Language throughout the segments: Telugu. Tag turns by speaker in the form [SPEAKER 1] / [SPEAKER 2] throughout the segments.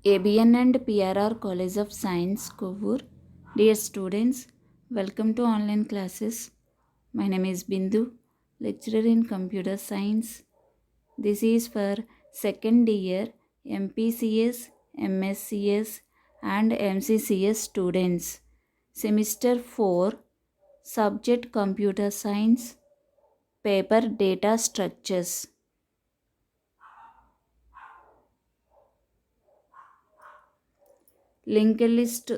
[SPEAKER 1] ABN and PRR College of Science, Kovur. Dear students, welcome to online classes. My name is Bindu, lecturer in computer science. This is for second year MPCS, MSCS and MCCS students. Semester 4, subject computer science, paper data structures. Linked list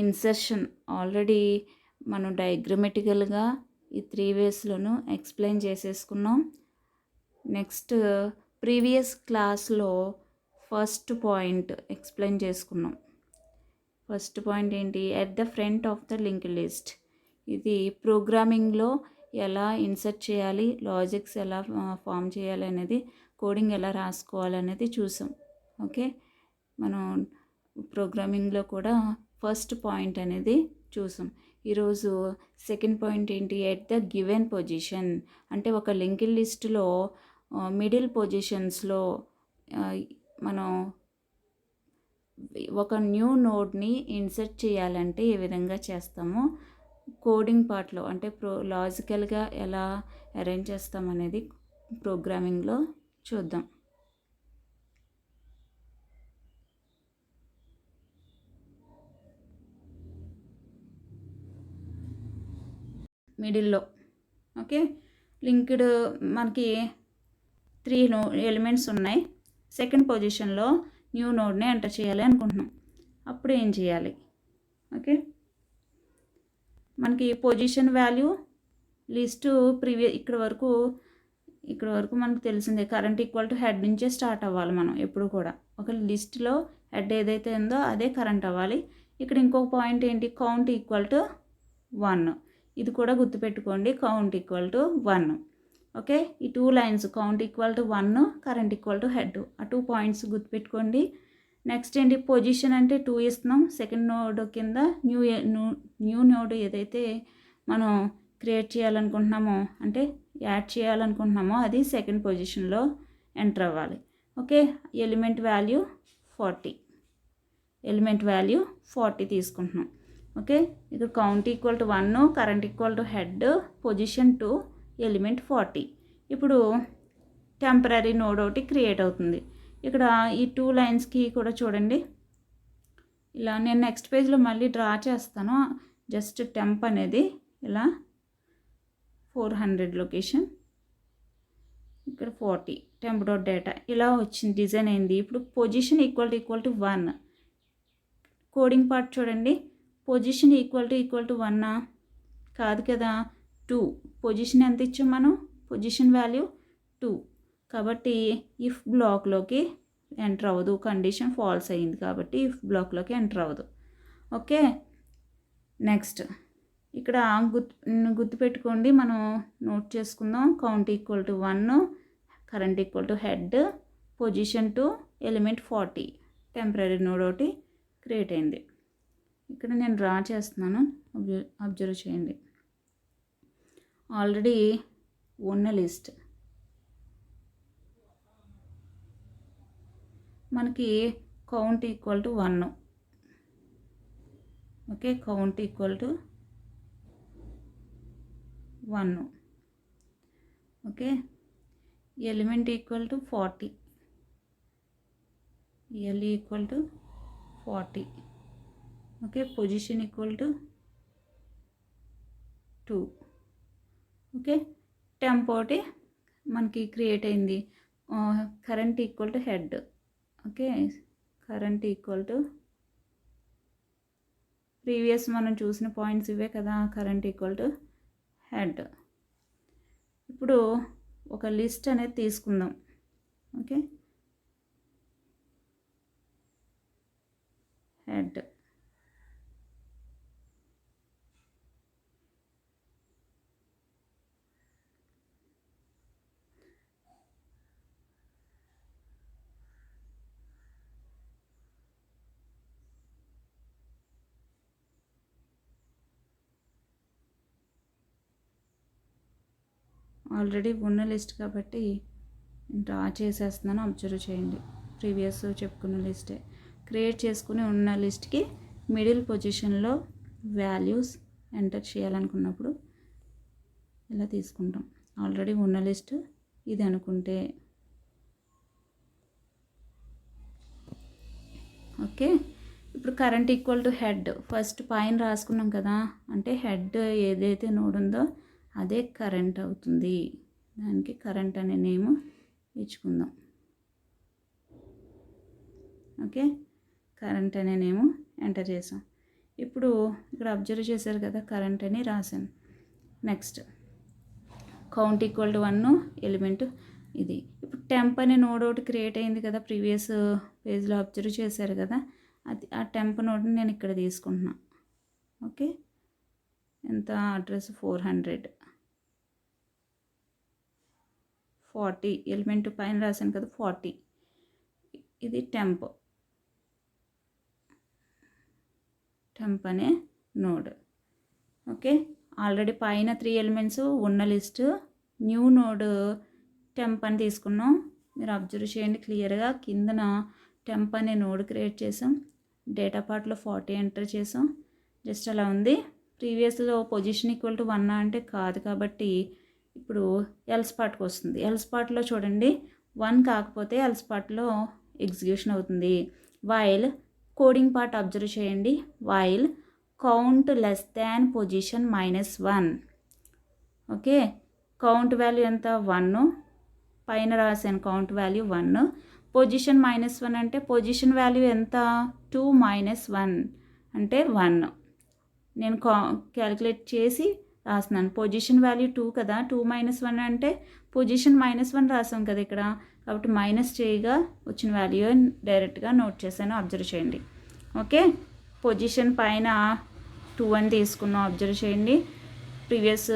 [SPEAKER 1] insertion already మనం డయాగ్రమెటికల్గా ఈ 3 వేస్లోనూ ఎక్స్ప్లెయిన్ చేసేసుకున్నాం. నెక్స్ట్ ప్రీవియస్ క్లాస్లో ఫస్ట్ పాయింట్ ఎక్స్ప్లెయిన్ చేసుకున్నాం. ఫస్ట్ పాయింట్ ఏంటి? At the front of the link list. ఇది ప్రోగ్రామింగ్లో ఎలా ఇన్సర్ట్ చేయాలి, లాజిక్స్ ఎలా ఫామ్ చేయాలి అనేది, కోడింగ్ ఎలా రాసుకోవాలి అనేది చూసాం. ఓకే, మనం ప్రోగ్రామింగ్లో కూడా ఫస్ట్ పాయింట్ అనేది చూసాం. ఈరోజు సెకండ్ పాయింట్ ఏంటి? At the given position. అంటే ఒక లింక్డ్ లిస్టులో మిడిల్ పొజిషన్స్లో మనం ఒక న్యూ నోడ్ని ఇన్సర్ట్ చేయాలంటే ఏ విధంగా చేస్తామో కోడింగ్ పార్ట్లో అంటే లాజికల్గా ఎలా అరేంజ్ చేస్తామనేది ప్రోగ్రామింగ్లో చూద్దాం. మిడిల్లో ఓకే, లింక్డ్ మనకి 3 ఎలిమెంట్స్ ఉన్నాయి. సెకండ్ పొజిషన్లో న్యూ నోడ్ని ఎంటర్ చేయాలి అనుకుంటున్నాం. అప్పుడు ఏం చేయాలి? ఓకే, మనకి పొజిషన్ వాల్యూ లిస్టు ఇక్కడ వరకు మనకు తెలిసిందే. కరెంట్ ఈక్వల్ టు హెడ్ నుంచే స్టార్ట్ అవ్వాలి. మనం ఎప్పుడు కూడా ఒక లిస్ట్లో హెడ్ ఏదైతే ఉందో అదే కరెంట్ అవ్వాలి. ఇక్కడ ఇంకొక పాయింట్ ఏంటి? Count equal to 1. ఇది కూడా గుర్తుపెట్టుకోండి, కౌంట్ ఈక్వల్ టు 1. ఓకే, ఈ 2 lines count equal to 1, current equal to head, ఆ 2 పాయింట్స్ గుర్తుపెట్టుకోండి. నెక్స్ట్ ఏంటి? పొజిషన్ అంటే 2 ఇస్తున్నాం. సెకండ్ నోడ్ కింద న్యూ నోడ్ ఏదైతే మనం క్రియేట్ చేయాలనుకుంటున్నామో అంటే యాడ్ చేయాలనుకుంటున్నామో అది సెకండ్ పొజిషన్లో ఎంటర్ అవ్వాలి. ఓకే, ఎలిమెంట్ వాల్యూ 40 తీసుకుంటున్నాం. ఓకే, ఇక్కడ count equal to 1, current equal to head, position 2, element 40. ఇప్పుడు టెంపరీ నోడ్ ఒకటి క్రియేట్ అవుతుంది. ఇక్కడ ఈ 2 లైన్స్కి కూడా చూడండి, ఇలా నేను నెక్స్ట్ పేజ్లో మళ్ళీ డ్రా చేస్తాను. జస్ట్ టెంప్ అనేది ఇలా 400 లొకేషన్, ఇక్కడ 40 టెంప్ డాట్ డేటా ఇలా వచ్చింది, డిజైన్ అయింది. ఇప్పుడు position equal to 1. Coding part చూడండి, పొజిషన్ ఈక్వల్ టు 1 కాదు కదా, 2. పొజిషన్ ఎంత ఇచ్చాం మనం? Position value 2. కాబట్టి ఇఫ్ బ్లాక్లోకి ఎంటర్ అవ్వదు, కండిషన్ ఫాల్స్ అయ్యింది కాబట్టి ఇఫ్ బ్లాక్లోకి ఎంటర్ అవ్వదు. ఓకే, నెక్స్ట్ ఇక్కడ గుర్తుపెట్టుకోండి, మనం నోట్ చేసుకుందాం. Count equal to 1, current equal to head, position 2, element 40. Temporary node ఒకటి క్రియేట్ అయింది. ఇక్కడ నేను డ్రా చేస్తున్నాను, అబ్జర్వ్ చేయండి. ఆల్రెడీ ఉన్న లిస్ట్ మనకి count equal to 1. Okay, count equal to 1. Okay, element equal to 40, L equal to 40. Okay, position equal to 2. Okay, temp ఒకటి మనకి క్రియేట్ అయింది. Current equal to head. Okay, current equal to previous మనం చూసిన పాయింట్స్ ఇవే కదా, కరెంట్ ఈక్వల్ టు హెడ్. ఇప్పుడు ఒక లిస్ట్ అనేది తీసుకుందాం. ఓకే, హెడ్, ఆల్రెడీ ఉన్న లిస్ట్ కాబట్టి డ్రా చేసేస్తున్నాను, అబ్జర్వ్ చేయండి. ప్రీవియస్ చెప్పుకున్న లిస్టే. క్రియేట్ చేసుకుని ఉన్న లిస్ట్కి మిడిల్ పొజిషన్లో వాల్యూస్ ఎంటర్ చేయాలనుకున్నప్పుడు ఇలా తీసుకుంటాం. ఆల్రెడీ ఉన్న లిస్ట్ ఇది అనుకుంటే ఓకే. ఇప్పుడు current equal to head first పైన రాసుకున్నాం కదా, అంటే హెడ్ ఏదైతే నోడ్ ఉందో అదే కరెంట్ అవుతుంది. దానికి కరెంట్ అనే నేమ్ ఇచ్చుకుందాం. ఓకే, కరెంట్ అనే నేమ్ ఎంటర్ చేసాం. ఇప్పుడు ఇక్కడ అబ్జర్వ్ చేశారు కదా, కరెంట్ అని రాశాను. Next count equal to 1 element ఇది. ఇప్పుడు టెంప్ అనే నోడ్ ఒకటి క్రియేట్ అయింది కదా, ప్రీవియస్ పేజ్లో అబ్జర్వ్ చేశారు కదా, అది ఆ టెంప్ నోడ్ని నేను ఇక్కడ తీసుకుంటున్నా. ఓకే, ఎంత అడ్రస్ 440 ఎలిమెంట్ పైన రాశాను కదా 40. ఇది టెంప్ అనే నోడ్. ఓకే, ఆల్రెడీ పైన 3 ఎలిమెంట్స్ ఉన్న లిస్ట్ న్యూ నోడ్ టెంప్ అని తీసుకున్నాం. మీరు అబ్జర్వ్ చేయండి క్లియర్గా, కిందన టెంప్ అనే నోడ్ క్రియేట్ చేసాం. డేటా పార్ట్లో 40 ఎంటర్ చేసాం. జస్ట్ అలా ఉంది. ప్రీవియస్లో పొజిషన్ ఈక్వల్ టు 1 అంటే కాదు, కాబట్టి ఇప్పుడు ఎల్స్ పార్ట్కి వస్తుంది. ఎల్స్ పార్ట్లో చూడండి 1 కాకపోతే ఎల్స్ పార్ట్లో ఎగ్జిక్యూషన్ అవుతుంది. వైల్ కోడింగ్ పార్ట్ అబ్జర్వ్ చేయండి. While count less than position -1. Okay, count value ఎంత 1, పైన రాశాను కౌంట్ వాల్యూ 1. పొజిషన్ -1 అంటే పొజిషన్ వాల్యూ ఎంత 2 - 1 అంటే 1. నేను క్యాలిక్యులేట్ చేసి రాస్తున్నాను. పొజిషన్ వాల్యూ 2 కదా, 2 - 1 అంటే పొజిషన్ -1 రాసాం కదా ఇక్కడ, కాబట్టి మైనస్ చేయగా వచ్చిన వాల్యూ డైరెక్ట్గా నోట్ చేశాను. అబ్జర్వ్ చేయండి. ఓకే, పొజిషన్ పైన 2 అని తీసుకున్నాం. అబ్జర్వ్ చేయండి, ప్రీవియస్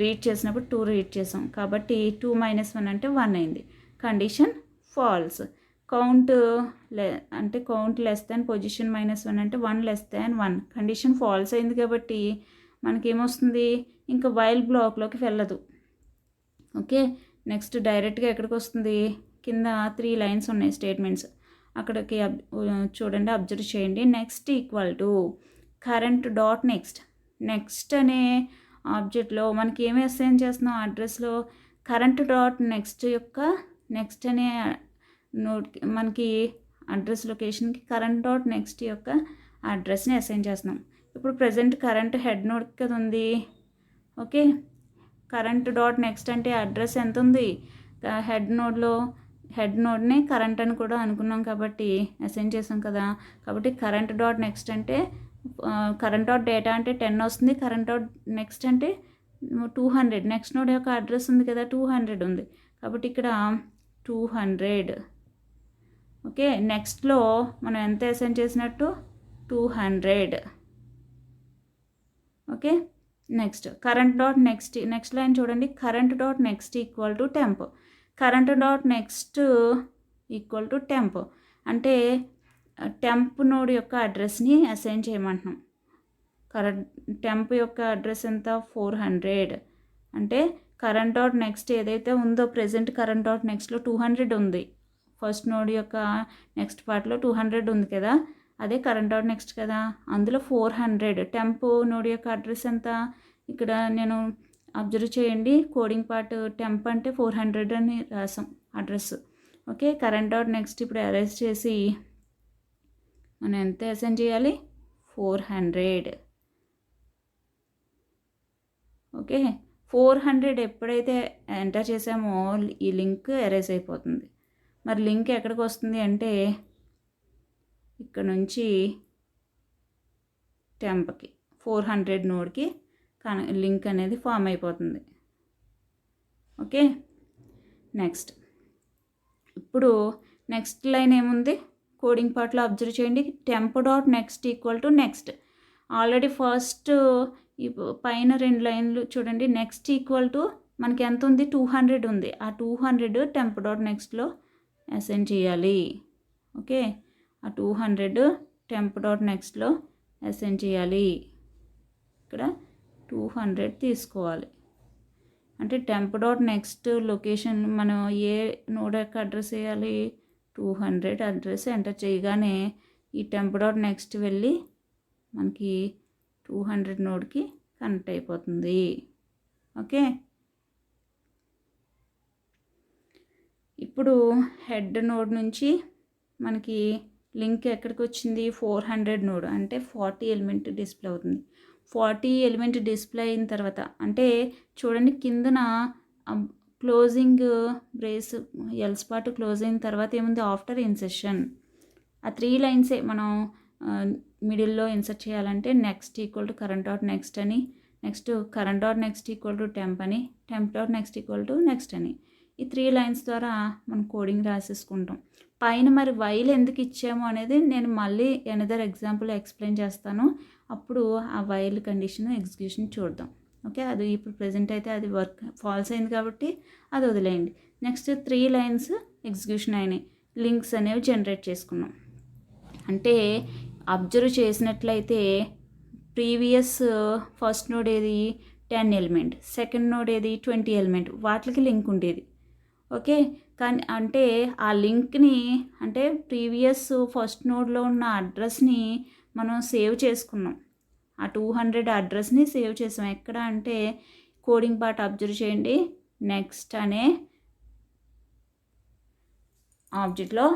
[SPEAKER 1] రీడ్ చేసినప్పుడు 2 రీడ్ చేసాం, కాబట్టి 2 - 1 అంటే 1 అయింది. Condition false. కౌంట్ అంటే కౌంట్ లెస్ దాన్ పొజిషన్ -1 అంటే 1 లెస్ దాన్ 1. కండిషన్ ఫాల్స్ అయింది కాబట్టి మనకేమొస్తుంది, ఇంకా వైల్ బ్లాక్లోకి వెళ్ళదు. ఓకే, నెక్స్ట్ డైరెక్ట్గా ఎక్కడికి వస్తుంది, కింద 3 లైన్స్ ఉన్నాయి స్టేట్మెంట్స్, అక్కడికి చూడండి, అబ్జర్వ్ చేయండి. Next equal to current dot next అనే ఆబ్జెక్ట్లో మనకి ఏమి అసైన్ చేస్తున్నాం, అడ్రస్లో కరెంట్ డాట్ నెక్స్ట్ అనే నోట్ మనకి అడ్రస్ లొకేషన్కి కరెంట్ డాట్ నెక్స్ట్ యొక్క అడ్రస్ని అసైన్ చేస్తున్నాం. ఇప్పుడు ప్రజెంట్ కరెంట్ హెడ్ నోడ్ కదా ఉంది. ఓకే, కరెంట్ డాట్ నెక్స్ట్ అంటే అడ్రస్ ఎంత ఉంది హెడ్ నోడ్ని కరెంట్ అని కూడా అనుకున్నాం కాబట్టి అసైన్ చేసాం కదా, కాబట్టి కరెంట్ డాట్ నెక్స్ట్ అంటే కరెంట్ డాట్ డేటా అంటే 10 వస్తుంది. కరెంట్ డాట్ నెక్స్ట్ అంటే 200. నెక్స్ట్ నోడ్ యొక్క అడ్రస్ ఉంది కదా 200 ఉంది, కాబట్టి ఇక్కడ 200. ఓకే, నెక్స్ట్లో మనం ఎంత అసైన్ చేసినట్టు 200. Okay, next current dot next line చూడండి, current dot next equal to temp. Current dot next equal to temp అంటే టెంప్ నోడ్ యొక్క అడ్రస్ని అసైన్ చేయమంటున్నాం. టెంప్ యొక్క అడ్రస్ ఎంత 400 అంటే కరెంట్ డాట్ నెక్స్ట్ ఏదైతే ఉందో ప్రజెంట్ కరెంట్ డాట్ నెక్స్ట్లో 200 ఉంది. ఫస్ట్ నోడ్ యొక్క నెక్స్ట్ పార్ట్లో 200 ఉంది కదా, అదే కరెంట్ డాట్ నెక్స్ట్ కదా, అందులో 400. టెంప్ నోడ్ యొక్క అడ్రస్ ఎంత, ఇక్కడ నేను అబ్జర్వ్ చేయండి కోడింగ్ పార్ట్ టెంప్ అంటే 400 అని రాసాం address. Okay, current dot next ఇప్పుడు అరేంజ్ చేసి మనం ఎంత అసైన్ చేయాలి 400. ఓకే, 400 ఎప్పుడైతే ఎంటర్ చేసామో ఈ లింక్ ఎరేజ్ అయిపోతుంది. మరి లింక్ ఎక్కడికి వస్తుంది అంటే ఇక్కడ నుంచి టెంప్కి 400 నోడ్కి లింక్ అనేది ఫామ్ అయిపోతుంది. ఓకే, నెక్స్ట్ ఇప్పుడు నెక్స్ట్ లైన్ ఏముంది కోడింగ్ పార్ట్లో అబ్జర్వ్ చేయండి, temp dot next equal to next. Already first ఈ పైన 2 లైన్లు చూడండి, నెక్స్ట్ ఈక్వల్ టు మనకి ఎంత ఉంది 200 ఉంది. ఆ 200 టెంప్ డాట్ నెక్స్ట్లో అసైన్ చేయాలి. ఓకే, ఆ 200 టెంప్ డాట్ నెక్స్ట్లో అసైన్ చేయాలి. ఇక్కడ 200 తీసుకోవాలి. అంటే టెంప్ డాట్ నెక్స్ట్ లొకేషన్ మనం ఏ నోడ్ యొక్క అడ్రస్ వేయాలి 200 అడ్రస్ ఎంటర్ చేయగానే ఈ టెంప్ డాట్ నెక్స్ట్ వెళ్ళి మనకి 200 నోడ్కి కనెక్ట్ అయిపోతుంది. ఓకే, ఇప్పుడు హెడ్ నోడ్ నుంచి మనకి లింక్ ఎక్కడికి వచ్చింది? 400 నోడ్, అంటే 40 ఎలిమెంట్ డిస్ప్లే అవుతుంది. 40 ఎలిమెంట్ డిస్ప్లే అయిన తర్వాత అంటే చూడండి కిందన closing brace else part close అయిన తర్వాత ఏముంది? After insertion. ఆ 3 లైన్సే మనం మిడిల్లో ఇన్సర్ట్ చేయాలంటే next equal to current dot next అని, next current dot next equal to temp అని, temp dot next equal to next అని. ఈ 3 లైన్స్ ద్వారా మనం కోడింగ్ రాసేసుకుంటాం. పైన మరి వైల్ ఎందుకు ఇచ్చాము అనేది నేను మళ్ళీ ఎనదర్ ఎగ్జాంపుల్ ఎక్స్ప్లెయిన్ చేస్తాను. అప్పుడు ఆ వైల్ కండిషన్ ఎగ్జిక్యూషన్ చూద్దాం. ఓకే, అది ఇప్పుడు ప్రజెంట్ అయితే అది వర్క్ ఫాల్స్ అయింది కాబట్టి అది వదిలేయండి. నెక్స్ట్ 3 లైన్స్ ఎగ్జిక్యూషన్ అయినాయి, లింక్స్ అనేవి జనరేట్ చేసుకున్నాం. అంటే అబ్జర్వ్ చేసినట్లయితే ప్రీవియస్ ఫస్ట్ నోడ్ ఏది? 10 ఎలిమెంట్, సెకండ్ నోడ్ ఏది? 20 ఎలిమెంట్, వాటికి లింక్ ఉండేది. ఓకే, కానీ అంటే ఆ లింక్ని అంటే ప్రీవియస్ ఫస్ట్ నోడ్లో ఉన్న అడ్రస్ని మనం సేవ్ చేసుకున్నాం. ఆ 200 అడ్రస్ని సేవ్ చేసాం. ఎక్కడ అంటే కోడింగ్ పార్ట్ అబ్జర్వ్ చేయండి. నెక్స్ట్ అనే ఆబ్జెక్ట్లో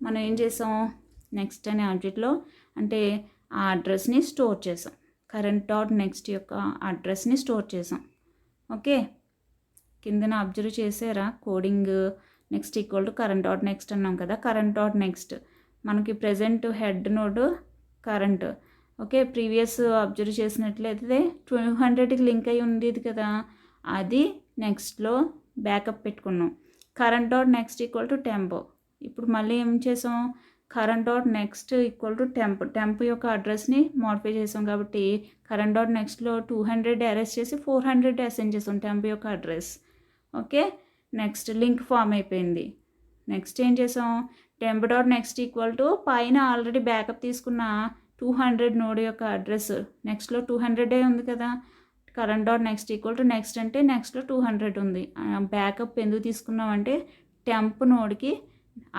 [SPEAKER 1] మనం ఏం చేసాం? నెక్స్ట్ అనే ఆబ్జెక్ట్లో అంటే ఆ అడ్రస్ని స్టోర్ చేసాం. కరెంట్ డాట్ నెక్స్ట్ యొక్క అడ్రస్ని స్టోర్ చేసాం. ఓకే, కిందన అబ్జర్వ్ చేసారా? Coding next equal to current dot next అన్నాం కదా. కరెంట్ డాట్ నెక్స్ట్ మనకి present head node current. Okay, previous observe చేసినట్లయితే 200కి లింక్ అయి ఉండేది కదా, అది నెక్స్ట్లో బ్యాకప్ పెట్టుకున్నాం. Current dot next equal to temp. ఇప్పుడు మళ్ళీ ఏం చేసాం? Current dot next equal to temp. Temp యొక్క అడ్రస్ని మోడిఫై చేసాం కాబట్టి కరెంట్ డాట్ నెక్స్ట్లో 200 అరెస్ట్ చేసి 400 అసైన్ చేసాం టెంప్ యొక్క address. Okay, next link form అయిపోయింది. నెక్స్ట్ ఏం చేసాం? Temp dot next equal to పైన ఆల్రెడీ బ్యాకప్ తీసుకున్న 200 నోడ్ యొక్క అడ్రస్, నెక్స్ట్లో 200 ఉంది కదా. Current dot next equal to next అంటే నెక్స్ట్లో 200 ఉంది. బ్యాకప్ ఎందుకు తీసుకున్నాం అంటే టెంప్ నోడ్కి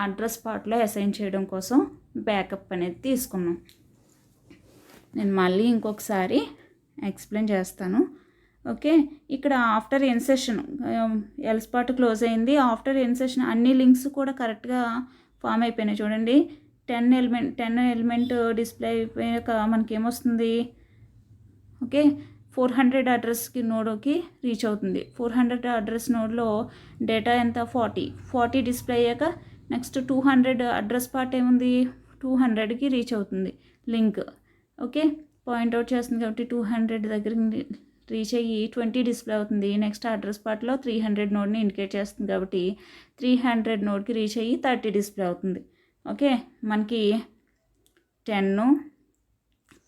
[SPEAKER 1] అడ్రస్ పార్ట్లో అసైన్ చేయడం కోసం బ్యాకప్ అనేది తీసుకున్నాం. నేను మళ్ళీ ఇంకొకసారి ఎక్స్ప్లెయిన్ చేస్తాను. ఓకే, ఇక్కడ after insertion else part close అయింది. ఆఫ్టర్ ఇన్సెషన్ అన్ని లింక్స్ కూడా కరెక్ట్గా ఫామ్ అయిపోయినాయి. చూడండి 10 ఎలిమెంట్ డిస్ప్లే అయిపోయాక మనకి ఏమొస్తుంది? ఓకే, 400 అడ్రస్కి నోడ్కి రీచ్ అవుతుంది. 400 అడ్రస్ నోడ్లో డేటా ఎంత? 40 డిస్ప్లే అయ్యాక నెక్స్ట్ 200 అడ్రస్ పార్ట్ ఏముంది? 200కి రీచ్ అవుతుంది లింక్. ఓకే, పాయింట్అవుట్ చేస్తుంది కాబట్టి 200 దగ్గరికి రీచ్ అయ్యి 20 డిస్ప్లే అవుతుంది. నెక్స్ట్ అడ్రస్ పార్ట్లో 300 నోడ్ని ఇండికేట్ చేస్తుంది కాబట్టి 300 నోడ్కి రీచ్ అయ్యి 30 డిస్ప్లే అవుతుంది. ఓకే, మనకి 10,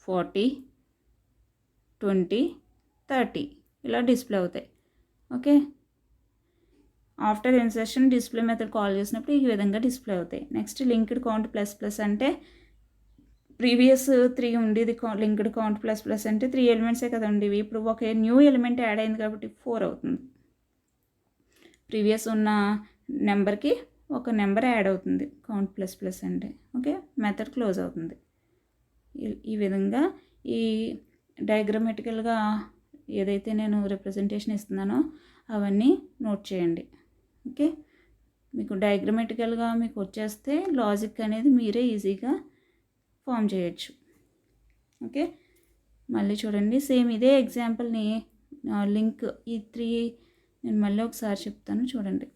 [SPEAKER 1] 40, 20, 30 ఇలా డిస్ప్లే అవుతాయి. Okay, after insertion display method call చేసినప్పుడు ఈ విధంగా డిస్ప్లే అవుతాయి. Next linked count plus plus అంటే ప్రీవియస్ 3 ఉండేది. లింక్డ్ కౌంట్ ప్లస్ ప్లస్ అంటే 3 ఎలిమెంట్సే కదా ఉండేవి. ఇప్పుడు ఒక న్యూ ఎలిమెంట్ యాడ్ అయింది కాబట్టి 4 అవుతుంది. ప్రీవియస్ ఉన్న నెంబర్కి ఒక నెంబర్ యాడ్ అవుతుంది కౌంట్ ప్లస్ ప్లస్ అంటే. ఓకే, మెథడ్ క్లోజ్ అవుతుంది. ఈ విధంగా ఈ డయాగ్రమాటికల్గా ఏదైతే నేను రిప్రజెంటేషన్ ఇస్తున్నానో అవన్నీ నోట్ చేయండి. ఓకే, మీకు డయాగ్రమాటికల్గా మీకు వచ్చేస్తే లాజిక్ అనేది మీరే ఈజీగా ఫామ్ చేయొచ్చు. ఓకే, మళ్ళీ చూడండి సేమ్ ఇదే ఎగ్జాంపుల్ని లింక్ ఈ 3 నేను మళ్ళీ ఒకసారి చెప్తాను చూడండి.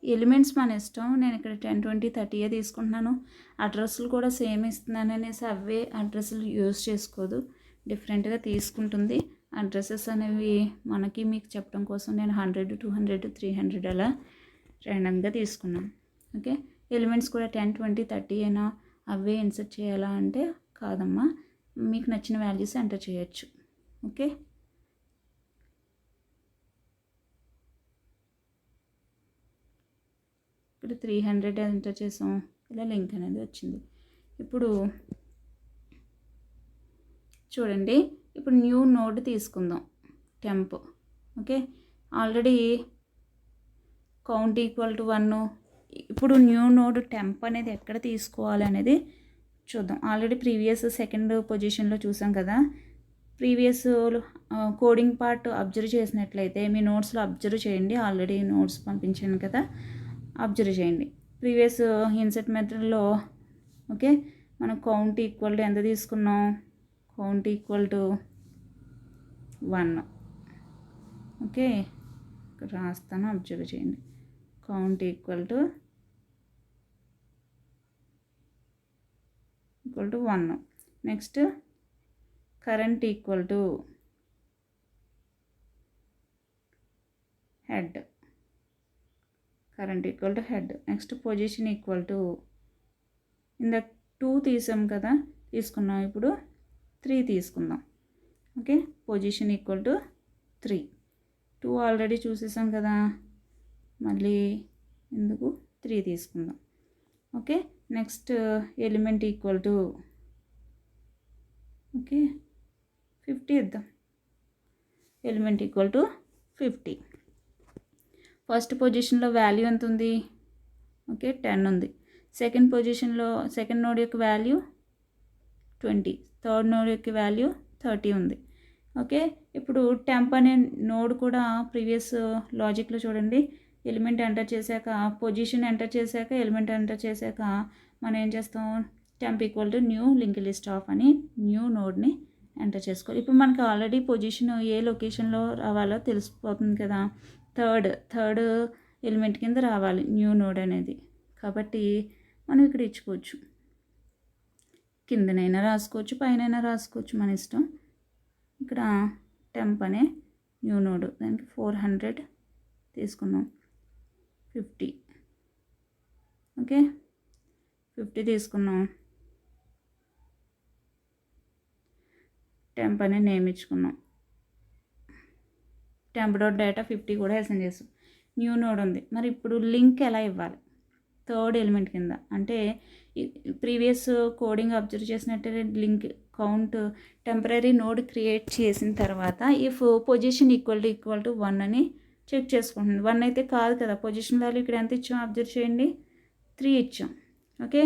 [SPEAKER 1] ఎలిమెంట్స్ మన ఇష్టం. నేను ఇక్కడ 10, 20, 30 తీసుకుంటున్నాను. అడ్రస్లు కూడా సేమ్ ఇస్తున్నాను అనేసి అవే అడ్రస్లు యూజ్ చేసుకోదు, డిఫరెంట్గా తీసుకుంటుంది. అడ్రసెస్ అనేవి మనకి మీకు చెప్పడం కోసం నేను 100, 200, 300 అలా ర్యాండమ్గా తీసుకున్నాను. ఓకే, ఎలిమెంట్స్ కూడా 10, 20, 30 అయినా అవే ఇన్సర్ట్ చేయాలా అంటే కాదమ్మా, మీకు నచ్చిన వాల్యూస్ ఎంటర్ చేయొచ్చు. ఓకే, ఇక్కడ 300 ఎంటర్ చేసాం, ఇలా లింక్ అనేది వచ్చింది. ఇప్పుడు చూడండి, ఇప్పుడు న్యూ నోడ్ తీసుకుందాం, temp. Okay, already count equal to 1. ఇప్పుడు న్యూ నోడ్ టెంప్ అనేది ఎక్కడ తీసుకోవాలి అనేది చూద్దాం. ఆల్రెడీ ప్రీవియస్ సెకండ్ పొజిషన్లో చూసాం కదా. ప్రీవియస్ కోడింగ్ పార్ట్ అబ్జర్వ్ చేసినట్లయితే మీ నోట్స్లో అబ్జర్వ్ చేయండి. ఆల్రెడీ నోట్స్ పంపించాను కదా, అబ్జర్వ్ చేయండి. ప్రీవియస్ ఇన్సెట్ మెథడ్లో ఓకే, మనం కౌంట్ ఈక్వల్ టు ఎంత తీసుకున్నాం, కౌంట్ ఈక్వల్ టు 1. ఓకే, ఇక్కడ రాస్తాను, అబ్జర్వ్ చేయండి. Count equal to 1. Next current equal to head, current equal to head. Next position equal to ఇంద 2 తీసాం కదా, తీసుకున్నాం. ఇప్పుడు 3 తీసుకుందాం. Okay, position equal to 3. 2 already చూసేసాం కదా, మళ్ళీ ఎందుకు 3 తీసుకుందాం. Okay, next element equal to okay 50 ఇద్దాం. Element equal to 50. ఫస్ట్ పొజిషన్లో వాల్యూ ఎంత ఉంది, ఓకే 10 ఉంది. సెకండ్ పొజిషన్లో సెకండ్ నోడ్ యొక్క వాల్యూ 20, థర్డ్ నోడ్ యొక్క వాల్యూ 30 ఉంది. ఓకే, ఇప్పుడు టెంప్ అనే నోడ్ కూడా ప్రీవియస్ లాజిక్లో చూడండి, ఎలిమెంట్ ఎంటర్ చేశాక, పొజిషన్ ఎంటర్ చేశాక, ఎలిమెంట్ ఎంటర్ చేశాక మనం ఏం చేస్తాం, temp equal to new link list of అని న్యూ నోడ్ని ఎంటర్ చేసుకోవాలి. ఇప్పుడు మనకి ఆల్రెడీ పొజిషన్ ఏ లొకేషన్లో రావాలో తెలిసిపోతుంది కదా, థర్డ్ ఎలిమెంట్ కింద రావాలి న్యూ నోడ్ అనేది. కాబట్టి మనం ఇక్కడ ఇచ్చుకోవచ్చు, కిందనైనా రాసుకోవచ్చు, పైన రాసుకోవచ్చు, మన ఇష్టం. ఇక్కడ టెంప్ అనే న్యూ నోడ్, దానికి 400 తీసుకున్నాం. 50 ఓకే, 50 తీసుకున్నాం. టెంప్ అనే నేమ్ ఇచ్చుకున్నాం. టెంప్ డాట్ డేటా 50 కూడా అసైన్ చేస్తాం. న్యూ నోడ్ ఉంది, మరి ఇప్పుడు లింక్ ఎలా ఇవ్వాలి, థర్డ్ ఎలిమెంట్ కింద. అంటే ప్రీవియస్ కోడింగ్ అబ్జర్వ్ చేసినట్టే link count temporary node create చేసిన తర్వాత ఇఫ్ పొజిషన్ ఈక్వల్ టు 1 అని చెక్ చేసుకుంటుంది. 1 అయితే కాదు కదా, పొజిషన్ వాల్యూ ఇక్కడ ఎంత ఇచ్చాం అబ్జర్వ్ చేయండి, 3 ఇచ్చాం. ఓకే,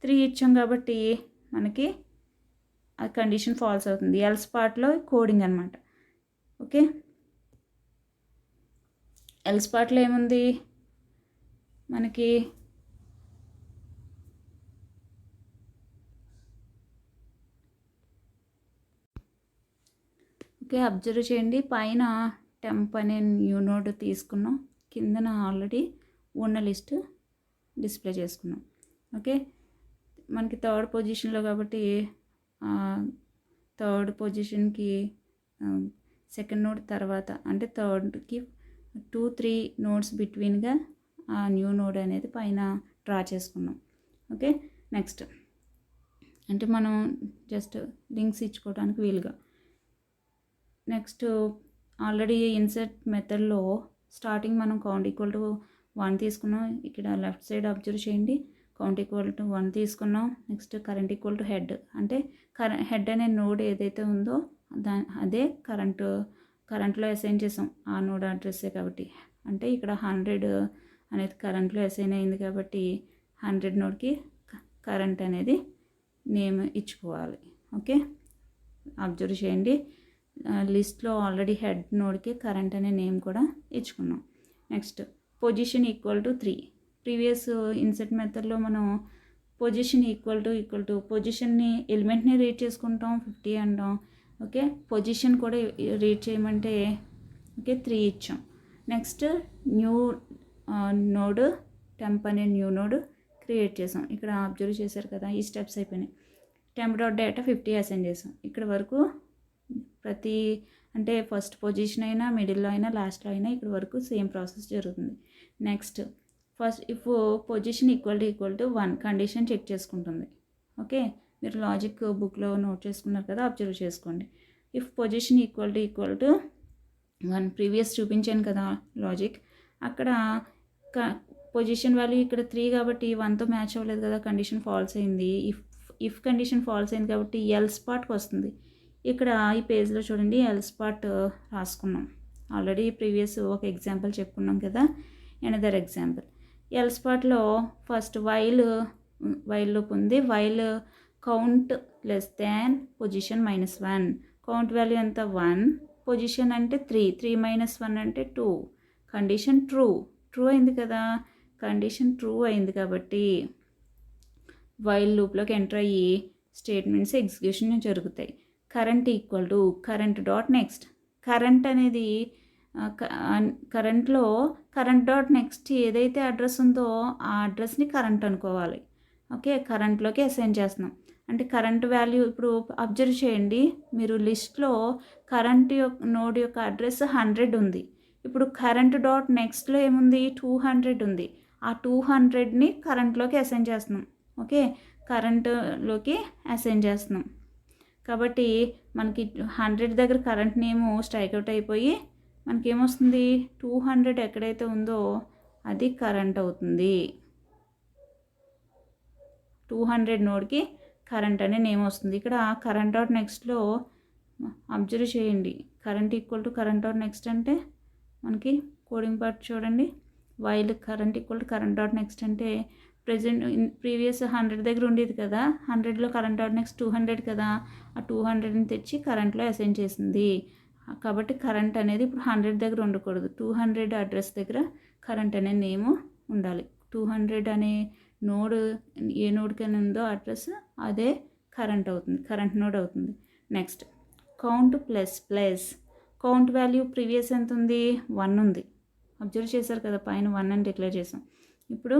[SPEAKER 1] 3 ఇచ్చాం కాబట్టి మనకి ఆ కండిషన్ ఫాల్స్ అవుతుంది. ఎల్స్ పార్ట్లో కోడింగ్ అనమాట. ఓకే, ఎల్స్ పార్ట్లో ఏముంది మనకి, ఓకే అబ్జర్వ్ చేయండి, పైన టెంప్ అనే న్యూ నోడ్ తీసుకున్నాం, కిందన ఆల్రెడీ ఉన్న లిస్ట్ డిస్ప్లే చేసుకున్నాం. ఓకే, మనకి థర్డ్ పొజిషన్లో కాబట్టి థర్డ్ పొజిషన్కి సెకండ్ నోడ్ తర్వాత, అంటే థర్డ్కి 2-3 నోడ్స్ బిట్వీన్గా ఆ న్యూ నోడ్ అనేది పైన డ్రా చేసుకున్నాం. ఓకే, నెక్స్ట్ అంటే మనం జస్ట్ లింక్స్ ఇచ్చుకోవడానికి వీలుగా. నెక్స్ట్ ఆల్రెడీ ఇన్సర్ట్ మెథడ్లో స్టార్టింగ్ మనం కౌంట్ ఈక్వల్ టు 1 తీసుకున్నాం. ఇక్కడ లెఫ్ట్ సైడ్ అబ్జర్వ్ చేయండి, కౌంట్ ఈక్వల్ టు 1 తీసుకున్నాం. Next current equal to head, అంటే హెడ్ అనే నోడ్ ఏదైతే ఉందో అదే కరెంట్లో అసైన్ చేసాం, ఆ నోడ్ అడ్రస్సే కాబట్టి. అంటే ఇక్కడ 100 అనేది కరెంట్లో అసైన్ అయింది కాబట్టి 100 నోడ్కి కరెంట్ అనేది నేమ్ ఇచ్చుకోవాలి. ఓకే, అబ్జర్వ్ చేయండి, లిస్ట్లో ఆల్రెడీ హెడ్ నోడ్కి కరెంట్ అనే నేమ్ కూడా ఇచ్చుకున్నాం. Next position equal to 3. Previous insert మెథడ్లో మనం పొజిషన్ ఈక్వల్ టు పొజిషన్ని ఎలిమెంట్ని రీడ్ చేసుకుంటాం, 50 అంటాం. ఓకే, పొజిషన్ కూడా రీడ్ చేయమంటే ఓకే 3 ఇచ్చాం. నెక్స్ట్ న్యూ నోడ్ టెంప్ అనే న్యూ నోడ్ క్రియేట్ చేసాం. ఇక్కడ అబ్జర్వ్ చేశారు కదా, ఈ స్టెప్స్ అయిపోయినాయి. టెంప్ డాట్ డేటా 50 అసైన్ చేసాం. ఇక్కడ వరకు ప్రతి అంటే ఫస్ట్ పొజిషన్ అయినా, మిడిల్లో అయినా, లాస్ట్లో అయినా ఇక్కడ వరకు సేమ్ ప్రాసెస్ జరుగుతుంది. Next first if position equal to 1 condition check చేసుకుంటుంది. ఓకే, మీరు లాజిక్ బుక్లో నోట్ చేసుకున్నారు కదా, అబ్జర్వ్ చేసుకోండి. If position equal to 1 previous చూపించాను కదా లాజిక్, అక్కడ పొజిషన్ వాల్యూ ఇక్కడ 3 కాబట్టి 1తో మ్యాచ్ అవ్వలేదు కదా, కండిషన్ ఫాల్స్ అయింది. ఇఫ్ కండిషన్ ఫాల్స్ అయింది కాబట్టి ఎల్స్ పార్ట్కి వస్తుంది. ఇక్కడ ఈ పేజ్లో చూడండి, ఎల్స్ పార్ట్ రాసుకున్నాం. ఆల్రెడీ ప్రీవియస్ ఒక ఎగ్జాంపుల్ చెప్పుకున్నాం కదా, ఎనదర్ ఎగ్జాంపుల్. ఎల్స్ పార్ట్లో ఫస్ట్ వైల్ లూప్ ఉంది. While count less than position -1. Count value ఎంత 1, పొజిషన్ అంటే 3 - 1 అంటే 2. కండిషన్ ట్రూ అయింది కదా, కండిషన్ ట్రూ అయింది కాబట్టి వైల్ లూప్లోకి ఎంటర్ అయ్యి స్టేట్మెంట్స్ ఎగ్జిక్యూషన్ జరుగుతాయి. Current equal to current dot next. Current అనేది కరెంట్లో కరెంట్ డాట్ నెక్స్ట్ ఏదైతే అడ్రస్ ఉందో ఆ అడ్రస్ని కరెంట్ అనుకోవాలి. ఓకే, కరెంట్లోకి అసైన్ చేస్తున్నాం. అంటే కరెంట్ వాల్యూ ఇప్పుడు అబ్జర్వ్ చేయండి, మీరు లిస్ట్లో కరెంట్ నోడ్ యొక్క అడ్రస్ 100 ఉంది. ఇప్పుడు కరెంట్ డాట్ నెక్స్ట్లో ఏముంది, 200 ఉంది. ఆ 200ని కరెంట్లోకి అసైన్ చేస్తున్నాం. ఓకే, కరెంట్లోకి అసైన్ చేస్తున్నాం కాబట్టి మనకి 100 దగ్గర కరెంట్ నేమ్ స్ట్రైక్అవుట్ అయిపోయి మనకేమొస్తుంది, 200 ఎక్కడైతే ఉందో అది కరెంట్ అవుతుంది. 200 నోడ్కి కరెంట్ అనే నేమ్ వస్తుంది. ఇక్కడ కరెంట్ డాట్ నెక్స్ట్లో అబ్జర్వ్ చేయండి, current equal to current dot next అంటే మనకి కోడింగ్ పార్ట్ చూడండి. While current equal to current dot next అంటే ప్రీవియస్ 100 దగ్గర ఉండేది కదా, 100లో కరెంట్ డాట్ నెక్స్ట్ 200 కదా, ఆ 200ని తెచ్చి కరెంట్లో అసైన్ చేసింది. కాబట్టి కరెంట్ అనేది ఇప్పుడు 100 దగ్గర ఉండకూడదు, 200 అడ్రస్ దగ్గర కరెంట్ అనే నేమ్ ఉండాలి. 200 అనే నోడ్ ఏ నోడ్కైనా ఉందో అడ్రస్ అదే కరెంట్ అవుతుంది, కరెంట్ నోడ్ అవుతుంది. Next count plus count value previous ఎంత ఉంది, 1 ఉంది. అబ్జర్వ్ చేశారు కదా, పైన 1 అని డిక్లేర్ చేసాం, ఇప్పుడు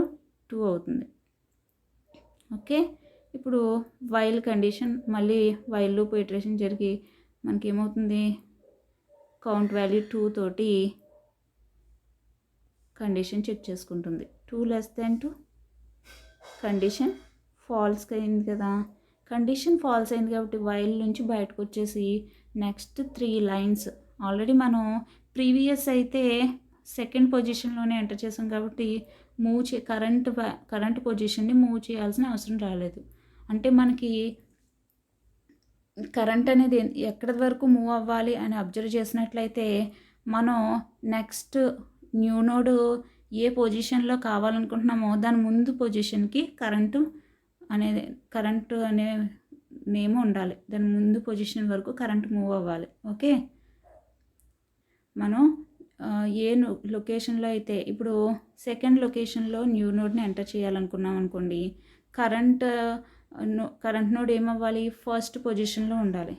[SPEAKER 1] 2 అవుతుంది. ఓకే, ఇప్పుడు వైల్ కండిషన్ మళ్ళీ వైల్ లూప్ ఇటరేషన్ జరిగి మనకి ఏమవుతుంది, కౌంట్ వాల్యూ 2 తోటి కండిషన్ చెక్ చేసుకుంటుంది. 2 < 2 కండిషన్ ఫాల్స్ అయింది కదా, కండిషన్ ఫాల్స్ అయింది కాబట్టి వైల్ నుంచి బయటకు వచ్చేసి నెక్స్ట్ 3 లైన్స్ ఆల్రెడీ మనం ప్రీవియస్ అయితే సెకండ్ పొజిషన్లోనే ఎంటర్ చేసాం కాబట్టి కరెంట్ పొజిషన్ని మూవ్ చేయాల్సిన అవసరం రాలేదు. అంటే మనకి కరెంట్ అనేది ఎక్కడి వరకు మూవ్ అవ్వాలి అని అబ్జర్వ్ చేసినట్లయితే మనం నెక్స్ట్ న్యూ నోడ్ ఏ పొజిషన్లో కావాలనుకుంటున్నామో దాని ముందు పొజిషన్కి కరెంటు అనే నేమ్ ఉండాలి. దాని ముందు పొజిషన్ వరకు కరెంట్ మూవ్ అవ్వాలి. ఓకే, మనం ఏ లొకేషన్లో అయితే ఇప్పుడు సెకండ్ లొకేషన్లో న్యూ నోడ్ని ఎంటర్ చేయాలనుకున్నాం అనుకోండి, కరెంట్ నోడ్ ఏమవ్వాలి, ఫస్ట్ పొజిషన్లో ఉండాలి.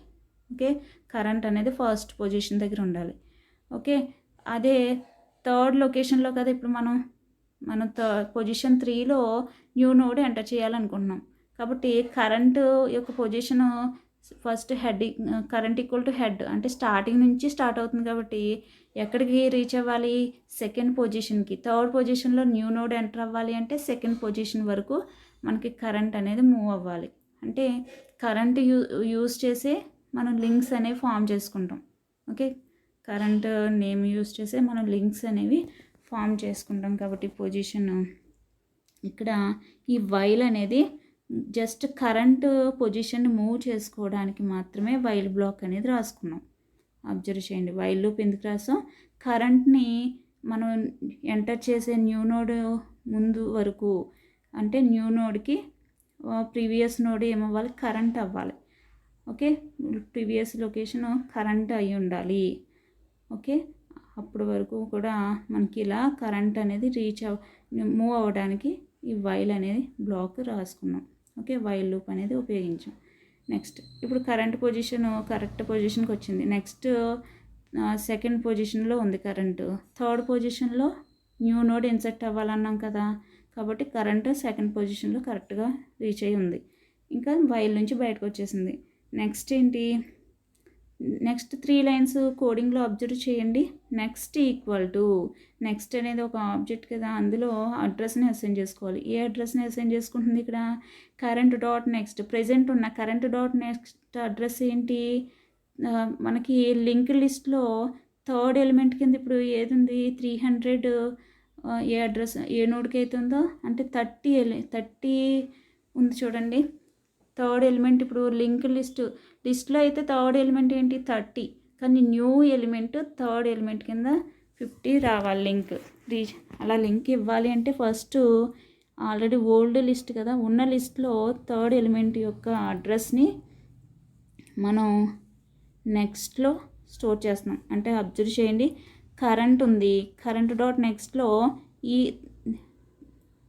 [SPEAKER 1] ఓకే, కరెంట్ అనేది ఫస్ట్ పొజిషన్ దగ్గర ఉండాలి. ఓకే, అదే థర్డ్ లొకేషన్లో కదా ఇప్పుడు మనం పొజిషన్ 3లో న్యూ నోడ్ ఎంటర్ చేయాలనుకుంటున్నాం కాబట్టి కరెంటు యొక్క position first current equal to head అంటే స్టార్టింగ్ నుంచి స్టార్ట్ అవుతుంది కాబట్టి ఎక్కడికి రీచ్ అవ్వాలి, సెకండ్ పొజిషన్కి. థర్డ్ పొజిషన్లో న్యూ నోడ్ ఎంటర్ అవ్వాలి అంటే సెకండ్ పొజిషన్ వరకు మనకి కరెంట్ అనేది మూవ్ అవ్వాలి. అంటే కరెంట్ యూజ్ చేసే మనం లింక్స్ అనేవి ఫామ్ చేసుకుంటాం. ఓకే, కరెంట్ నేమ్ యూజ్ చేసే మనం లింక్స్ అనేవి ఫామ్ చేసుకుంటాం కాబట్టి పొజిషన్ ఇక్కడ ఈ వైల్ అనేది జస్ట్ కరెంట్ పొజిషన్ మూవ్ చేసుకోవడానికి మాత్రమే వైల్ బ్లాక్ అనేది రాసుకున్నాం. అబ్జర్వ్ చేయండి, వైల్ లూప్ ఎందుకు రాసాం, కరెంట్ని మనం ఎంటర్ చేసే న్యూ నోడ్ ముందు వరకు అంటే న్యూ నోడ్కి ప్రీవియస్ నోడ్ ఏమవ్వాలి, కరెంట్ అవ్వాలి. ఓకే, ప్రీవియస్ లొకేషన్ కరెంట్ అయి ఉండాలి. ఓకే, అప్పటి వరకు కూడా మనకి ఇలా కరెంట్ అనేది మూవ్ అవ్వడానికి ఈ వైల్ అనేది బ్లాక్ రాసుకున్నాం. ఓకే, వైల్ లూప్ అనేది ఉపయోగించాం. నెక్స్ట్ ఇప్పుడు కరెంట్ పొజిషన్ కరెక్ట్ పొజిషన్కి వచ్చింది. నెక్స్ట్ సెకండ్ పొజిషన్లో ఉంది కరెంటు, థర్డ్ పొజిషన్లో న్యూ నోడ్ ఇన్సర్ట్ అవ్వాలన్నాం కదా, కాబట్టి కరెంట్ సెకండ్ పొజిషన్లో కరెక్ట్గా రీచ్ అయ్యి ఉంది. ఇంకా వైల్ నుంచి బయటకు వచ్చేసింది. నెక్స్ట్ ఏంటి, నెక్స్ట్ 3 లైన్స్ కోడింగ్లో అబ్జర్వ్ చేయండి. నెక్స్ట్ ఈక్వల్ టు, నెక్స్ట్ అనేది ఒక ఆబ్జెక్ట్ కదా, అందులో అడ్రస్ని అసైన్ చేసుకోవాలి. ఏ అడ్రస్ని అసైన్ చేసుకుంటుంది ఇక్కడ, కరెంట్ డాట్ నెక్స్ట్. ప్రజెంట్ ఉన్న కరెంట్ డాట్ నెక్స్ట్ అడ్రస్ ఏంటి, మనకి లింక్ లిస్ట్లో థర్డ్ ఎలిమెంట్ కింద ఇప్పుడు ఏది ఉంది, 300. ఏ అడ్రస్ ఏ నోడ్కి అయితే ఉందో అంటే 30 ఉంది చూడండి. థర్డ్ ఎలిమెంట్ ఇప్పుడు లింక్ లిస్ట్లో అయితే థర్డ్ ఎలిమెంట్ ఏంటి 30, కానీ న్యూ ఎలిమెంట్ థర్డ్ ఎలిమెంట్ కింద 50 రావాలి లింక్. అలా లింక్ ఇవ్వాలి అంటే ఫస్ట్ ఆల్రెడీ ఓల్డ్ లిస్ట్ కదా, ఉన్న లిస్ట్లో థర్డ్ ఎలిమెంట్ యొక్క అడ్రస్ని మనం నెక్స్ట్లో స్టోర్ చేస్తున్నాం. అంటే అబ్జర్వ్ చేయండి, కరెంట్ ఉంది, కరెంట్ డాట్ నెక్స్ట్లో ఈ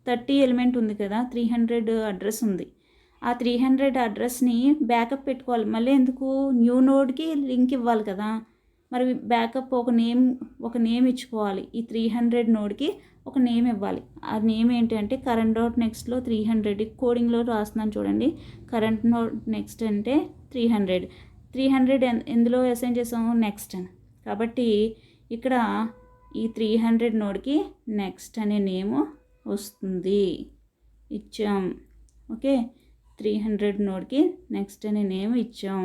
[SPEAKER 1] 30 ఎలిమెంట్ ఉంది కదా, 300 అడ్రస్ ఉంది. ఆ 300 అడ్రస్ని బ్యాకప్ పెట్టుకోవాలి. మళ్ళీ ఎందుకు, న్యూ నోడ్కి లింక్ ఇవ్వాలి కదా, మరి బ్యాకప్ ఒక నేమ్ ఇచ్చుకోవాలి. ఈ 300 నోడ్కి ఒక నేమ్ ఇవ్వాలి. ఆ నేమ్ ఏంటి అంటే కరెంట్ డాట్ నెక్స్ట్లో 300 కోడింగ్లో రాస్తున్నాను చూడండి. కరెంట్ నోడ్ నెక్స్ట్ అంటే 300 ఎందులో అసైన్ చేసాము, నెక్స్ట్ అని. కాబట్టి ఇక్కడ ఈ 300 నోడ్కి నెక్స్ట్ అనే నేమ్ వస్తుంది, ఇచ్చాం. ఓకే, 300 నోడ్కి నెక్స్ట్ అనే నేమ్ ఇచ్చాం.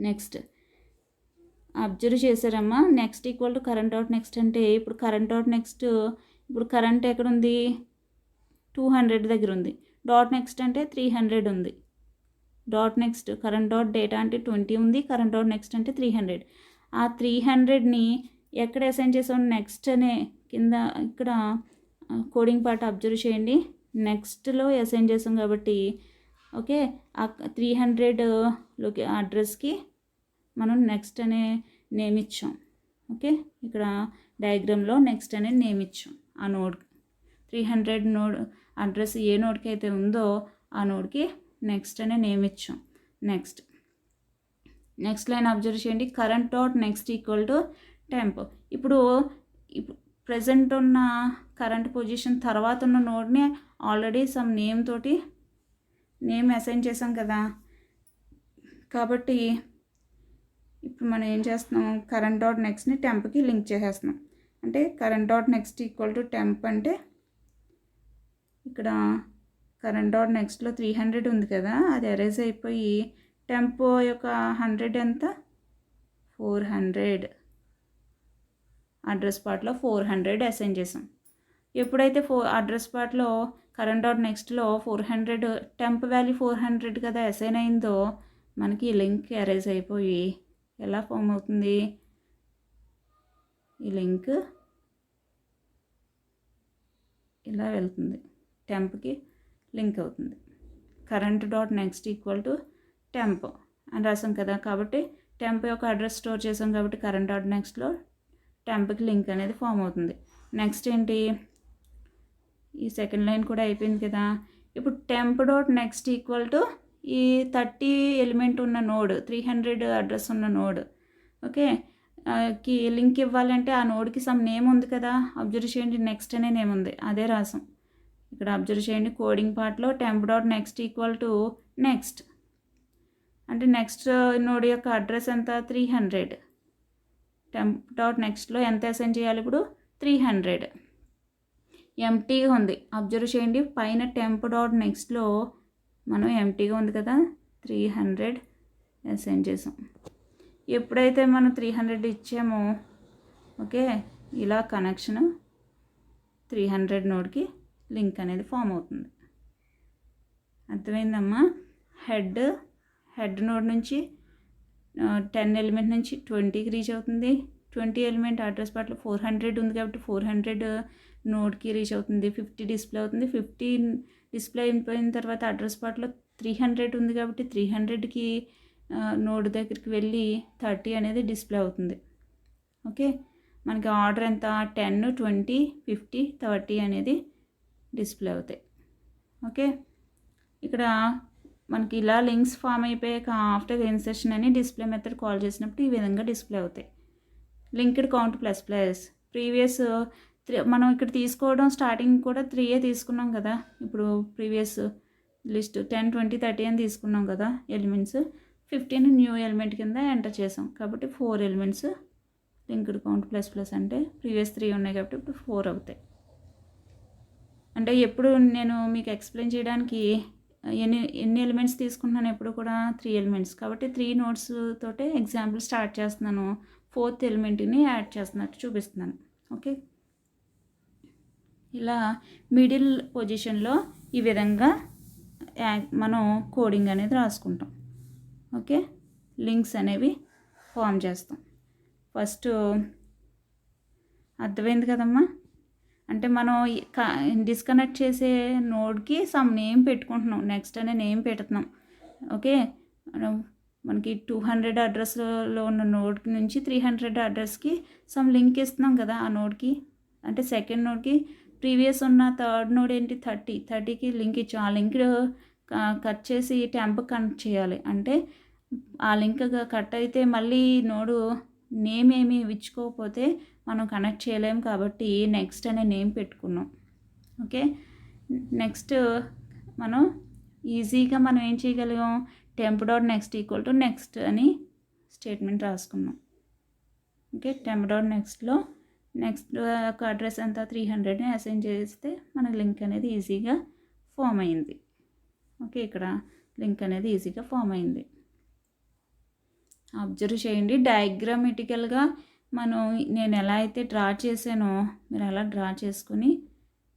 [SPEAKER 1] నెక్స్ట్ అబ్జర్వ్ చేశారమ్మా, next equal to current dot next అంటే ఇప్పుడు కరెంట్ డాట్ నెక్స్ట్, ఇప్పుడు కరెంట్ ఎక్కడుంది 200 దగ్గర ఉంది, డాట్ నెక్స్ట్ అంటే 300 ఉంది. Dot next current dot data అంటే 20 ఉంది, కరెంట్ డాట్ నెక్స్ట్ అంటే 300. ఆ 300ని ఎక్కడ అసైన్ చేసాం, నెక్స్ట్ అనే కింద ఇక్కడ కోడింగ్ పార్ట్ అబ్జర్వ్ చేయండి. నెక్స్ట్లో అసైన్ చేసాం కాబట్టి ఓకే, ఆ 300లోకి అడ్రస్కి మనం నెక్స్ట్ అనే నేమ్ ఇచ్చాం. ఓకే, ఇక్కడ డయాగ్రామ్లో నెక్స్ట్ అనే నేమ్ ఇచ్చాం. ఆ నోడ్ 300 నోడ్ అడ్రస్ ఏ నోడ్కి అయితే ఉందో ఆ నోడ్కి నెక్స్ట్ అనే నేమ్ ఇచ్చాం. నెక్స్ట్ లైన్ అబ్జర్వ్ చేయండి, current dot next equal to temp. ఇప్పుడు ప్రజెంట్ ఉన్న కరెంట్ పొజిషన్ తర్వాత ఉన్న నోడ్ని ఆల్రెడీ సమ్ నేమ్ అసైన్ చేసాం కదా, కాబట్టి ఇప్పుడు మనం ఏం చేస్తున్నాం, కరెంట్ డాట్ నెక్స్ట్ని టెంప్కి లింక్ చేసేస్తున్నాం. అంటే current dot next equal to temp అంటే ఇక్కడ కరెంట్ డాట్ నెక్స్ట్లో 300 ఉంది కదా, అది ఎరేజ్ అయిపోయి టెంపో యొక్క 100 ఎంత 400, అడ్రస్ పార్ట్లో 400 అసైన్ చేసాం. ఎప్పుడైతే అడ్రస్ పార్ట్లో కరెంట్ డాట్ నెక్స్ట్లో 400 టెంప్ వాల్యూ 400 కదా అసైన్ అయిందో, మనకి ఈ లింక్ ఎరేజ్ అయిపోయి ఎలా ఫామ్ అవుతుంది, ఈ లింక్ ఇలా వెళ్తుంది, టెంప్కి లింక్ అవుతుంది. Current dot next equal to temp అని రాసాం కదా, కాబట్టి టెంప్ యొక్క అడ్రస్ స్టోర్ చేసాం కాబట్టి కరెంట్ డాట్ నెక్స్ట్లో టెంప్కి లింక్ అనేది ఫామ్ అవుతుంది. నెక్స్ట్ ఏంటి, ఈ సెకండ్ లైన్ కూడా అయిపోయింది కదా. ఇప్పుడు temp dot next equal to ఈ 30 ఎలిమెంట్ ఉన్న నోడ్, 300 అడ్రస్ ఉన్న నోడ్ ఓకే కి లింక్ ఇవ్వాలంటే ఆ నోడ్కి సమ్ నేమ్ ఉంది కదా, అబ్జర్వ్ చేయండి నెక్స్ట్ అనే నేమ్ ఉంది, అదే రాసాం. ఇక్కడ అబ్జర్వ్ చేయండి కోడింగ్ పార్ట్లో temp dot next equal to next అంటే నెక్స్ట్ నోడ్ యొక్క అడ్రస్ ఎంత 300. టెంప్ డాట్ నెక్స్ట్లో ఎంత అసైన్ చేయాలి ఇప్పుడు 300. ఎంటీగా ఉంది, అబ్జర్వ్ చేయండి పైన టెంప్ డాట్ నెక్స్ట్లో మనం ఎంటీగా ఉంది కదా 300 అసైన్ చేసాం. ఎప్పుడైతే మనం 300 ఇచ్చామో ఓకే, ఇలా కనెక్షన్ 300 నోడ్కి లింక్ అనేది ఫామ్ అవుతుంది. అర్థమైందమ్మా, హెడ్ నోడ్ నుంచి 10 ఎలిమెంట్ నుంచి 20కి రీచ్ అవుతుంది. 20 ఎలిమెంట్ అడ్రస్ పార్ట్లో 400 ఉంది కాబట్టి 400 నోడ్కి రీచ్ అవుతుంది. 50 డిస్ప్లే అవుతుంది. 50 డిస్ప్లే అయిపోయిన తర్వాత అడ్రస్ పార్ట్లో 300 ఉంది కాబట్టి 300కి నోడ్ దగ్గరికి వెళ్ళి 30 అనేది డిస్ప్లే అవుతుంది. ఓకే, మనకి ఆర్డర్ ఎంత 10, 20, 50, 30 అనేది డిస్ప్లే అవుతాయి. ఓకే, ఇక్కడ మనకి ఇలా లింక్స్ ఫామ్ అయిపోయాక ఆఫ్టర్ ఇన్సర్షన్ అని డిస్ప్లే మెథడ్ కాల్ చేసినప్పుడు ఈ విధంగా డిస్ప్లే అవుతాయి. Linked count plus plus previous మనం ఇక్కడ తీసుకోవడం స్టార్టింగ్ కూడా 3 తీసుకున్నాం కదా. ఇప్పుడు ప్రీవియస్ లిస్ట్ 10, 20, 30 అని తీసుకున్నాం కదా ఎలిమెంట్స్. 15 న్యూ ఎలిమెంట్ కింద ఎంటర్ చేసాం కాబట్టి 4 elements linked count plus plus అంటే ప్రీవియస్ 3 ఉన్నాయి కాబట్టి ఇప్పుడు 4 అవుతాయి. అంటే ఎప్పుడు నేను మీకు ఎక్స్ప్లెయిన్ చేయడానికి ఎన్ని ఎలిమెంట్స్ తీసుకుంటున్నాను ఎప్పుడు కూడా 3 ఎలిమెంట్స్ కాబట్టి 3 నోట్స్ తోటే ఎగ్జాంపుల్ స్టార్ట్ చేస్తున్నాను. 4th ఎలిమెంట్ని యాడ్ చేస్తున్నట్టు చూపిస్తున్నాను. ఓకే, ఇలా మిడిల్ పొజిషన్లో ఈ విధంగా మనం కోడింగ్ అనేది రాసుకుంటాం. ఓకే, లింక్స్ అనేవి ఫామ్ చేస్తాం. ఫస్ట్ అర్థమైంది కదమ్మా. అంటే మనం డిస్కనెక్ట్ చేసే నోడ్కి సమ్ నేమ్ పెట్టుకుంటున్నాం, నెక్స్ట్ అనే నేమ్ పెడుతున్నాం. ఓకే, మనకి 200 అడ్రస్లో ఉన్న నోడ్ నుంచి 300 అడ్రస్కి సమ్ లింక్ ఇస్తున్నాం కదా ఆ నోడ్కి. అంటే సెకండ్ నోడ్కి ప్రీవియస్ ఉన్న థర్డ్ నోడ్ ఏంటి 30కి లింక్ ఇచ్చాం. ఆ లింక్ కట్ చేసి టెంప్ కనెక్ట్ చేయాలి. అంటే ఆ లింక్ కట్ అయితే మళ్ళీ నోడు నేమ్ ఏమి ఇచ్చుకోకపోతే మనం కనెక్ట్ చేయలేము కాబట్టి నెక్స్ట్ అనే నేమ్ పెట్టుకున్నాం. ఓకే, నెక్స్ట్ మనం ఈజీగా మనం ఏం చేయగలిగాం, temp dot next equal to next అని స్టేట్మెంట్ రాసుకున్నాం. ఓకే, టెంప్ డాట్ నెక్స్ట్లో నెక్స్ట్ ఒక అడ్రస్ అంతా 300ని అసైన్ చేస్తే మనకు లింక్ అనేది ఈజీగా ఫామ్ అయింది. ఓకే, ఇక్కడ లింక్ అనేది ఈజీగా ఫామ్ అయింది. అబ్జర్వ్ చేయండి, డయాగ్రామెటికల్గా నేను ఎలా అయితే డ్రా చేశానో మీరు అలా డ్రా చేసుకుని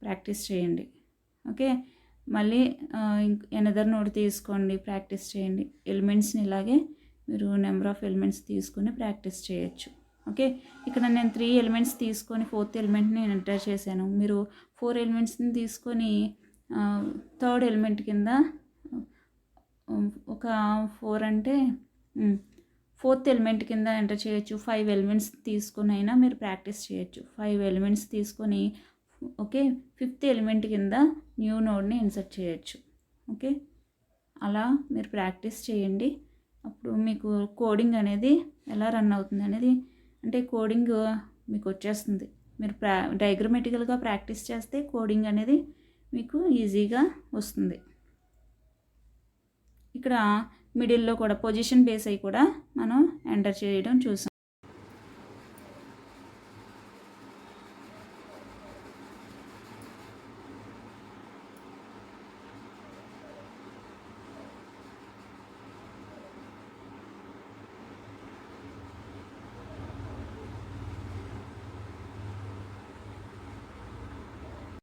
[SPEAKER 1] ప్రాక్టీస్ చేయండి. ఓకే, మళ్ళీ ఎనదర్ నోట్ తీసుకోండి, ప్రాక్టీస్ చేయండి. ఎలిమెంట్స్ని ఇలాగే మీరు నెంబర్ ఆఫ్ ఎలిమెంట్స్ తీసుకుని ప్రాక్టీస్ చేయొచ్చు. ఓకే, ఇక్కడ నేను 3 ఎలిమెంట్స్ తీసుకొని 4th ఎలిమెంట్ని ఎంటర్ చేశాను. మీరు 4 ఎలిమెంట్స్ని తీసుకొని థర్డ్ ఎలిమెంట్ కింద ఒక 4 అంటే 4th ఎలిమెంట్ కింద ఎంటర్ చేయొచ్చు. 5 ఎలిమెంట్స్ తీసుకొని అయినా మీరు ప్రాక్టీస్ చేయొచ్చు. 5 ఎలిమెంట్స్ తీసుకొని ఓకే 5th ఎలిమెంట్ కింద న్యూ నోడ్ని ఇన్సర్ట్ చేయొచ్చు. ఓకే, అలా మీరు ప్రాక్టీస్ చేయండి. అప్పుడు మీకు కోడింగ్ అనేది ఎలా రన్ అవుతుంది అనేది, అంటే కోడింగ్ మీకు వచ్చేస్తుంది. మీరు డయాగ్రమెటికల్గా ప్రాక్టీస్ చేస్తే కోడింగ్ అనేది మీకు ఈజీగా వస్తుంది. ఇక్కడ మిడిల్లో కూడా పొజిషన్ బేస్ అయ్యి కూడా మనం ఎంటర్ చేయడం చూసాం.